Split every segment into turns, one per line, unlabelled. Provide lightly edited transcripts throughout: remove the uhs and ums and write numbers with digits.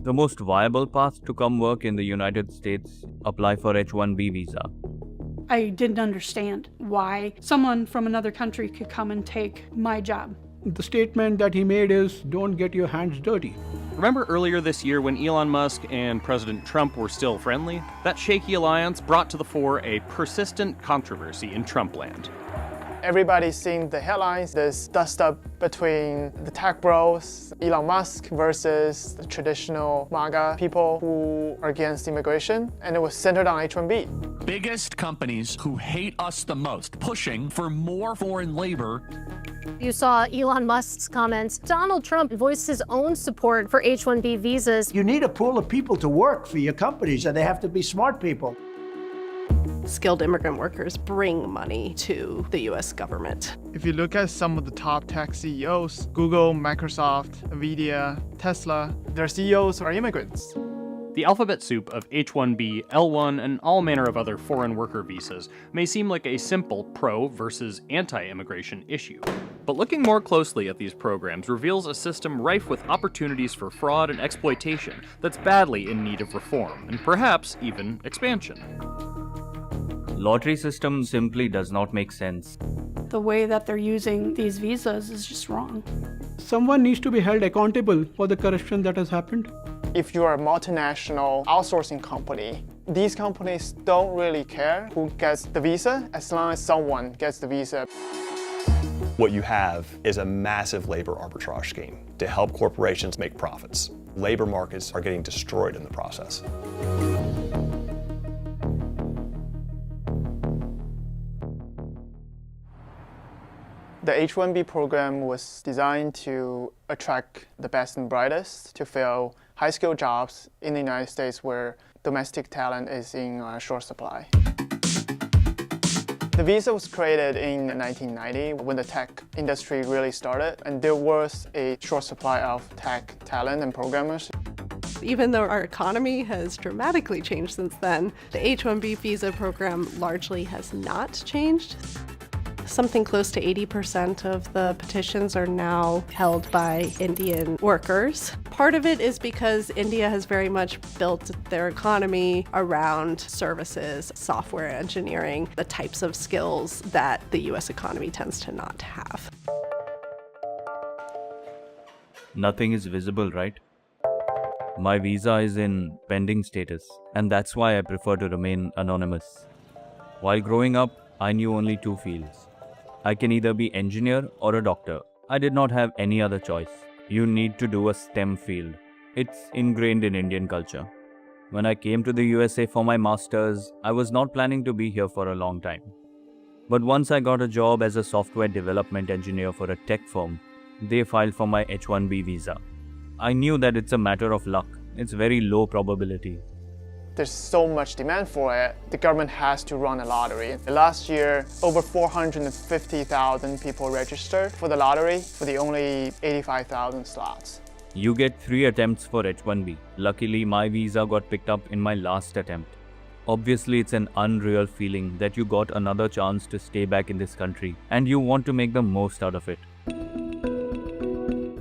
The most viable path to come work in the United States, apply for H-1B visa.
I didn't understand why someone from another country could come and take my job.
The statement that he made is, don't get your hands dirty.
Remember earlier this year when Elon Musk and President Trump were still friendly? That shaky alliance brought to the fore a persistent controversy in Trumpland.
Everybody's seen the headlines, this dust-up between the tech bros, Elon Musk versus the traditional MAGA people who are against immigration, and it was centered on H-1B.
Biggest companies who hate us the most, pushing for more foreign labor.
You saw Elon Musk's comments. Donald Trump voiced his own support for H-1B visas.
You need a pool of people to work for your companies, and they have to be smart people.
Skilled immigrant workers bring money to the US government.
If you look at some of the top tech CEOs, Google, Microsoft, Nvidia, Tesla, their CEOs are immigrants.
The alphabet soup of H-1B, L-1, and all manner of other foreign worker visas may seem like a simple pro versus anti-immigration issue. But looking more closely at these programs reveals a system rife with opportunities for fraud and exploitation that's badly in need of reform, and perhaps even expansion.
Lottery system simply does not make sense.
The way that they're using these visas is just wrong.
Someone needs to be held accountable for the corruption that has happened.
If you're a multinational outsourcing company, these companies don't really care who gets the visa as long as someone gets the visa.
What you have is a massive labor arbitrage scheme to help corporations make profits. Labor markets are getting destroyed in the process.
The H-1B program was designed to attract the best and brightest to fill high-skilled jobs in the United States where domestic talent is in short supply. The visa was created in 1990 when the tech industry really started, and there was a short supply of tech talent and programmers.
Even though our economy has dramatically changed since then, the H-1B visa program largely has not changed. Something close to 80% of the petitions are now held by Indian workers. Part of it is because India has very much built their economy around services, software engineering, the types of skills that the US economy tends to not have.
Nothing is visible, right? My visa is in pending status, and that's why I prefer to remain anonymous. While growing up, I knew only two fields. I can either be engineer or a doctor. I did not have any other choice. You need to do a STEM field. It's ingrained in Indian culture. When I came to the USA for my master's, I was not planning to be here for a long time. But once I got a job as a software development engineer for a tech firm, they filed for my H-1B visa. I knew that it's a matter of luck. It's very low probability.
There's so much demand for it, the government has to run a lottery. Last year, over 450,000 people registered for the lottery for the only 85,000 slots.
You get 3 attempts for H-1B. Luckily, my visa got picked up in my last attempt. Obviously, it's an unreal feeling that you got another chance to stay back in this country and you want to make the most out of it.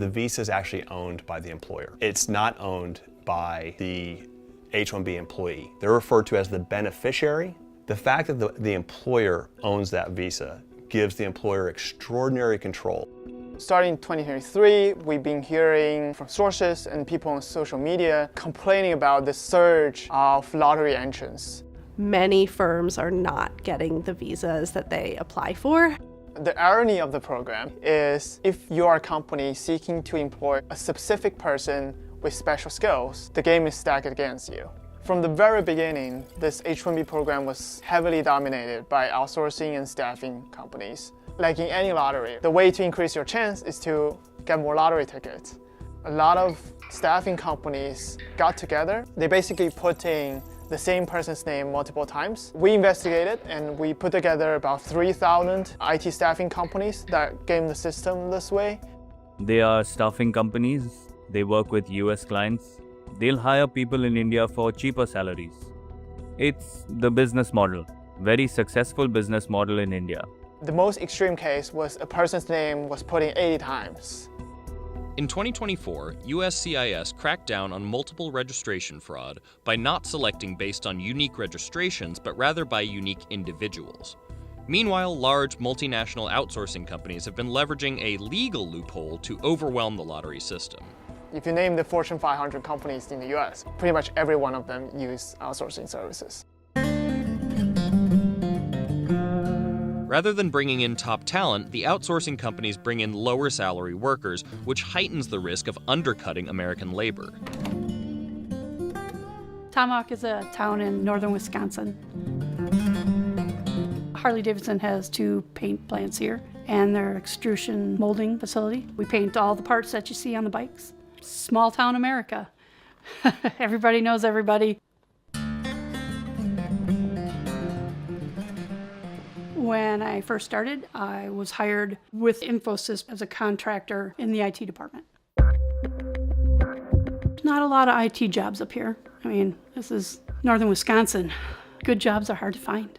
The visa is actually owned by the employer. It's not owned by the H-1B employee. They're referred to as the beneficiary. The fact that the employer owns that visa gives the employer extraordinary control.
Starting in 2023, we've been hearing from sources and people on social media complaining about the surge of lottery entrants.
Many firms are not getting the visas that they apply for.
The irony of the program is if you are a company seeking to employ a specific person with special skills, the game is stacked against you. From the very beginning, this H-1B program was heavily dominated by outsourcing and staffing companies. Like in any lottery, the way to increase your chance is to get more lottery tickets. A lot of staffing companies got together. They basically put in the same person's name multiple times. We investigated and we put together about 3,000 IT staffing companies that game the system this way.
They are staffing companies. They work with US clients. They'll hire people in India for cheaper salaries. It's the business model. Very successful business model in India.
The most extreme case was a person's name was put in 80 times.
In 2024, USCIS cracked down on multiple registration fraud by not selecting based on unique registrations, but rather by unique individuals. Meanwhile, large multinational outsourcing companies have been leveraging a legal loophole to overwhelm the lottery system.
If you name the Fortune 500 companies in the US, pretty much every one of them use outsourcing services.
Rather than bringing in top talent, the outsourcing companies bring in lower salary workers, which heightens the risk of undercutting American labor.
Tomahawk is a town in northern Wisconsin. Harley-Davidson has 2 paint plants here and their extrusion molding facility. We paint all the parts that you see on the bikes. Small town America. Everybody knows everybody. When I first started, I was hired with Infosys as a contractor in the IT department. Not a lot of IT jobs up here. I mean, this is northern Wisconsin. Good jobs are hard to find.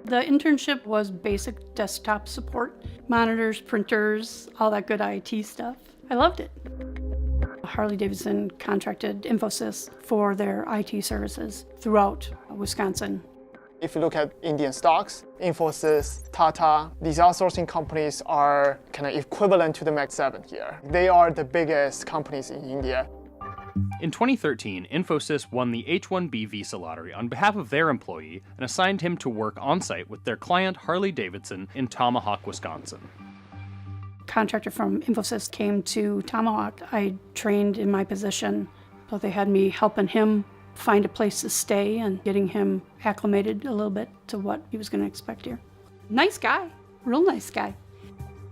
The internship was basic desktop support, monitors, printers, all that good IT stuff. I loved it. Harley-Davidson contracted Infosys for their IT services throughout Wisconsin.
If you look at Indian stocks, Infosys, Tata, these outsourcing companies are kind of equivalent to the Mag 7 here. They are the biggest companies in India.
In 2013, Infosys won the H-1B visa lottery on behalf of their employee and assigned him to work on-site with their client Harley-Davidson in Tomahawk, Wisconsin.
Contractor from Infosys came to Tomahawk. I trained in my position, so they had me helping him find a place to stay and getting him acclimated a little bit to what he was going to expect here. Nice guy, real nice guy.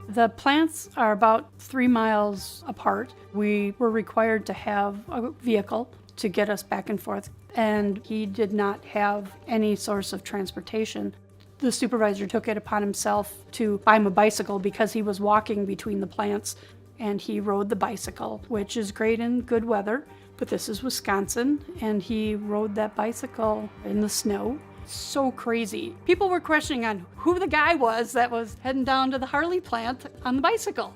The plants are about 3 miles apart. We were required to have a vehicle to get us back and forth, and he did not have any source of transportation. The supervisor took it upon himself to buy him a bicycle because he was walking between the plants, and he rode the bicycle, which is great in good weather. But this is Wisconsin, and he rode that bicycle in the snow. So crazy. People were questioning on who the guy was that was heading down to the Harley plant on the bicycle.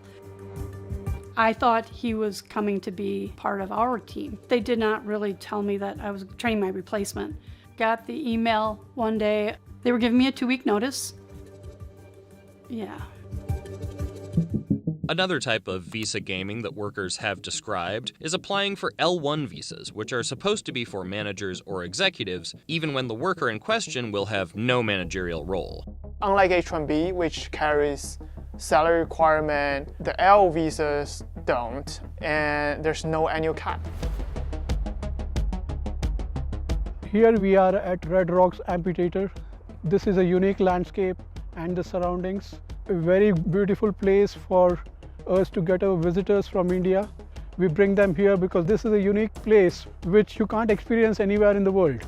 I thought he was coming to be part of our team. They did not really tell me that I was training my replacement. Got the email one day. They were giving me a 2-week notice. Yeah.
Another type of visa gaming that workers have described is applying for L1 visas, which are supposed to be for managers or executives, even when the worker in question will have no managerial role.
Unlike H-1B, which carries salary requirement, the L visas don't, and there's no annual cap.
Here we are at Red Rocks Amphitheater. This is a unique landscape and the surroundings. A very beautiful place for us to get our visitors from India. We bring them here because this is a unique place which you can't experience anywhere in the world.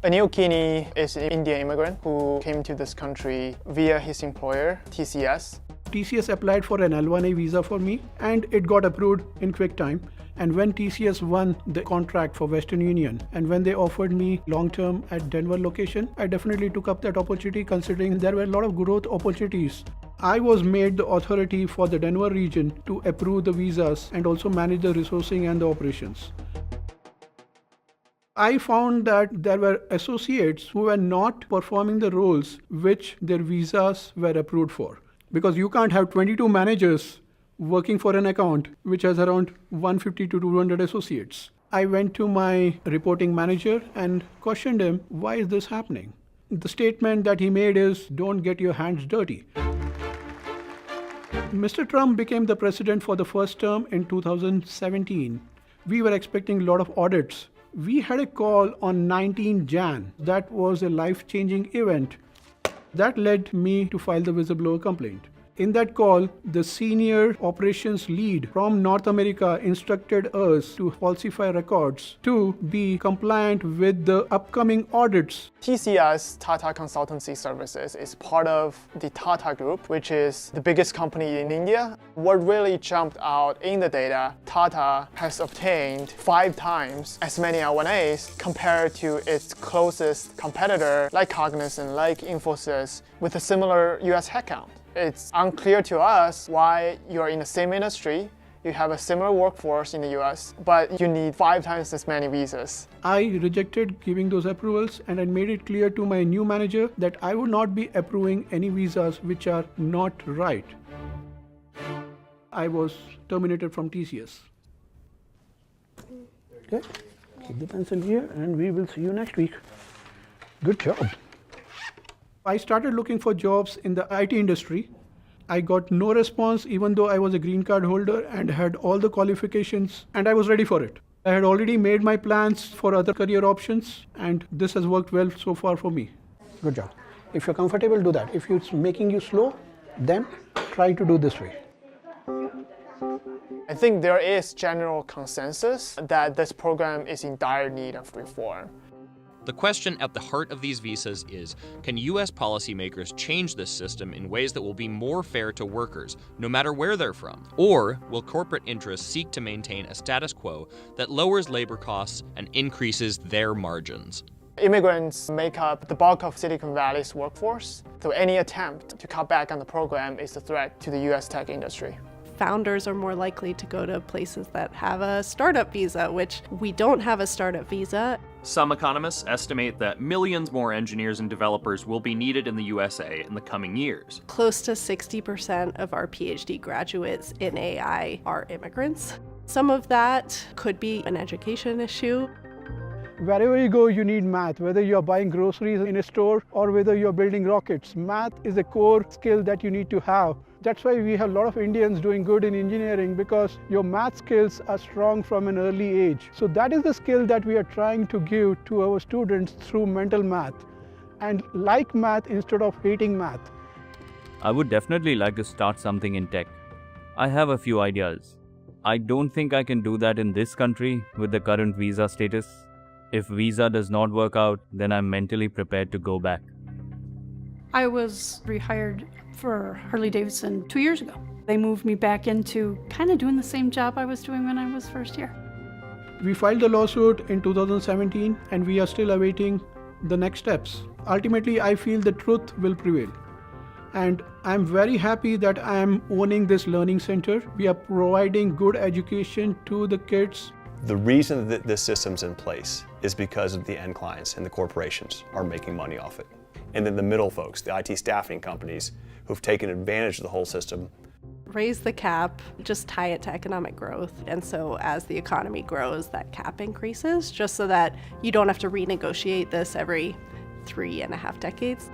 Anil Kini is an Indian immigrant who came to this country via his employer, TCS.
TCS applied for an L1A visa for me and it got approved in quick time. And when TCS won the contract for Western Union and when they offered me long-term at Denver location, I definitely took up that opportunity considering there were a lot of growth opportunities. I was made the authority for the Denver region to approve the visas and also manage the resourcing and the operations. I found that there were associates who were not performing the roles which their visas were approved for. Because you can't have 22 managers working for an account which has around 150 to 200 associates. I went to my reporting manager and questioned him, why is this happening? The statement that he made is, don't get your hands dirty. Mr. Trump became the president for the first term in 2017. We were expecting a lot of audits. We had a call on 19 Jan. That was a life-changing event. That led me to file the whistleblower complaint. In that call, the senior operations lead from North America instructed us to falsify records to be compliant with the upcoming audits.
TCS, Tata Consultancy Services, is part of the Tata Group, which is the biggest company in India. What really jumped out in the data, Tata has obtained 5 times as many L1As compared to its closest competitor, like Cognizant, like Infosys, with a similar US headcount. It's unclear to us why you're in the same industry, You have a similar workforce in the US, but you need 5 times as many visas.
I rejected giving those approvals and I made it clear to my new manager that I would not be approving any visas which are not right. I was terminated from TCS. Okay, keep the pencil here and we will see you next week. Good job. I started looking for jobs in the IT industry. I got no response even though I was a green card holder and had all the qualifications and I was ready for it. I had already made my plans for other career options and this has worked well so far for me. Good job. If you're comfortable, do that. If it's making you slow, then try to do this way.
I think there is general consensus that this program is in dire need of reform.
The question at the heart of these visas is, can U.S. policymakers change this system in ways that will be more fair to workers, no matter where they're from? Or will corporate interests seek to maintain a status quo that lowers labor costs and increases their margins?
Immigrants make up the bulk of Silicon Valley's workforce, so any attempt to cut back on the program is a threat to the U.S. tech industry.
Founders are more likely to go to places that have a startup visa, which we don't have a startup visa.
Some economists estimate that millions more engineers and developers will be needed in the USA in the coming years.
Close to 60% of our PhD graduates in AI are immigrants. Some of that could be an education issue.
Wherever you go, you need math, whether you're buying groceries in a store or whether you're building rockets. Math is a core skill that you need to have. That's why we have a lot of Indians doing good in engineering, because your math skills are strong from an early age. So that is the skill that we are trying to give to our students through mental math, and like math instead of hating math.
I would definitely like to start something in tech. I have a few ideas. I don't think I can do that in this country with the current visa status. If visa does not work out, then I'm mentally prepared to go back.
I was rehired for Harley-Davidson 2 years ago. They moved me back into kind of doing the same job I was doing when I was first here.
We filed the lawsuit in 2017 and we are still awaiting the next steps. Ultimately, I feel the truth will prevail. And I'm very happy that I am owning this learning center. We are providing good education to the kids.
The reason that this system's in place is because of the end clients and the corporations are making money off it. And then the middle folks, the IT staffing companies, who've taken advantage of the whole system.
Raise the cap, just tie it to economic growth. And so as the economy grows, that cap increases, just so that you don't have to renegotiate this every 3.5 decades.